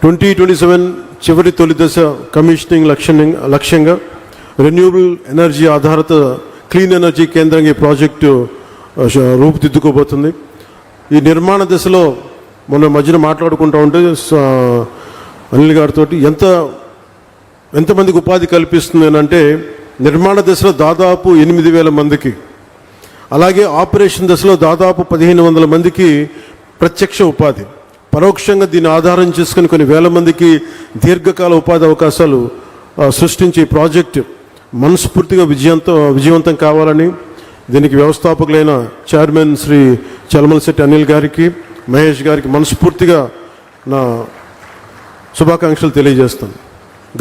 2027 చివరి తొలి దశ కమిషనింగ్ లక్ష్యంగా రెన్యూబుల్ ఎనర్జీ ఆధారిత క్లీన్ ఎనర్జీ కేంద్రంగా ఈ ప్రాజెక్టు రూపుదిద్దుకోబోతుంది. ఈ నిర్మాణ దశలో మొన్న మధ్యన మాట్లాడుకుంటూ ఉంటే అనిల్ గారితో ఎంతమందికి ఉపాధి కల్పిస్తుంది అని అంటే, నిర్మాణ దశలో దాదాపు 8,000 మందికి, అలాగే ఆపరేషన్ దశలో దాదాపు 1,500 మందికి ప్రత్యక్ష ఉపాధి, పరోక్షంగా దీన్ని ఆధారం చేసుకుని కొన్ని వేల మందికి దీర్ఘకాల ఉపాధి అవకాశాలు సృష్టించే ప్రాజెక్ట్ మనస్ఫూర్తిగా విజయవంతం కావాలని దీనికి వ్యవస్థాపకులైన చైర్మన్ శ్రీ చలమలశెట్టి అనిల్ గారికి, మహేష్ గారికి మనస్ఫూర్తిగా నా శుభాకాంక్షలు తెలియజేస్తాను.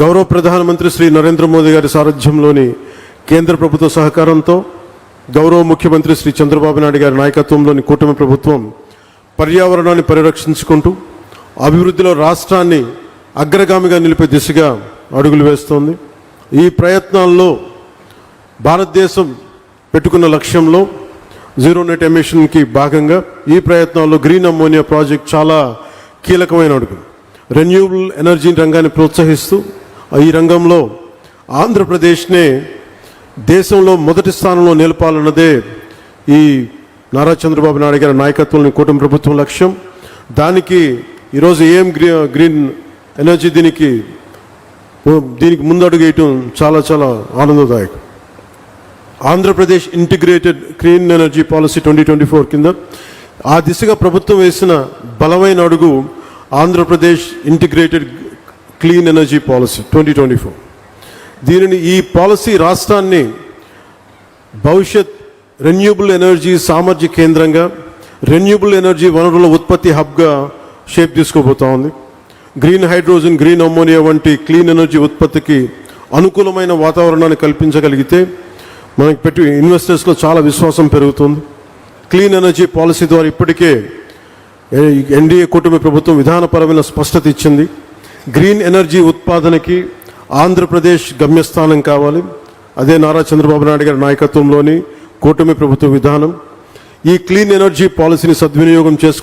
గౌరవ ప్రధానమంత్రి శ్రీ నరేంద్ర మోదీ గారి సారథ్యంలోని కేంద్ర ప్రభుత్వ సహకారంతో గౌరవ ముఖ్యమంత్రి శ్రీ చంద్రబాబు నాయుడు గారి నాయకత్వంలోని కూటమి ప్రభుత్వం పర్యావరణాన్ని పరిరక్షించుకుంటూ అభివృద్ధిలో రాష్ట్రాన్ని అగ్రగామిగా నిలిపే దిశగా అడుగులు వేస్తోంది. ఈ ప్రయత్నాల్లో భారతదేశం పెట్టుకున్న లక్ష్యంలో జీరో నెట్ ఎమిషన్కి భాగంగా ఈ ప్రయత్నాల్లో గ్రీన్ అమ్మోనియా ప్రాజెక్ట్ చాలా కీలకమైన అడుగు. రెన్యూబుల్ ఎనర్జీ రంగాన్ని ప్రోత్సహిస్తూ ఈ రంగంలో ఆంధ్రప్రదేశ్నే దేశంలో మొదటి స్థానంలో నిలపాలన్నదే ఈ నారా చంద్రబాబు నాయుడు గారి నాయకత్వంలోని కూటమి ప్రభుత్వం లక్ష్యం. దానికి ఈరోజు గ్రీన్ ఎనర్జీ దీనికి ముందడుగు వేయటం చాలా చాలా ఆనందదాయకం. Andhra Pradesh integrated clean energy policy 2024 కింద ఆ దిశగా ప్రభుత్వం వేసిన బలమైన అడుగు Andhra Pradesh integrated clean energy policy 2024. ఈ పాలసీ రాష్ట్రాన్ని భవిష్యత్ రెన్యూబుల్ ఎనర్జీ సామర్థ్య కేంద్రంగా, రెన్యూబుల్ ఎనర్జీ వనరుల ఉత్పత్తి హబ్గా షేప్ తీసుకోబోతా ఉంది. గ్రీన్ హైడ్రోజన్, గ్రీన్ అమ్మోనియా వంటి క్లీన్ ఎనర్జీ ఉత్పత్తికి అనుకూలమైన వాతావరణాన్ని కల్పించగలిగితే మనకి ఇన్వెస్టర్స్లో చాలా విశ్వాసం పెరుగుతుంది. క్లీన్ ఎనర్జీ పాలసీ ద్వారా ఇప్పటికే ఎన్డీఏ కూటమి ప్రభుత్వం విధానపరమైన స్పష్టత ఇచ్చింది. గ్రీన్ ఎనర్జీ ఉత్పాదనకి ఆంధ్రప్రదేశ్ గమ్యస్థానం కావాలి. అదే నారా చంద్రబాబు నాయుడు గారి నాయకత్వంలోని కూటమి ప్రభుత్వ విధానం. ఈ క్లీన్ ఎనర్జీ పాలసీని సద్వినియోగం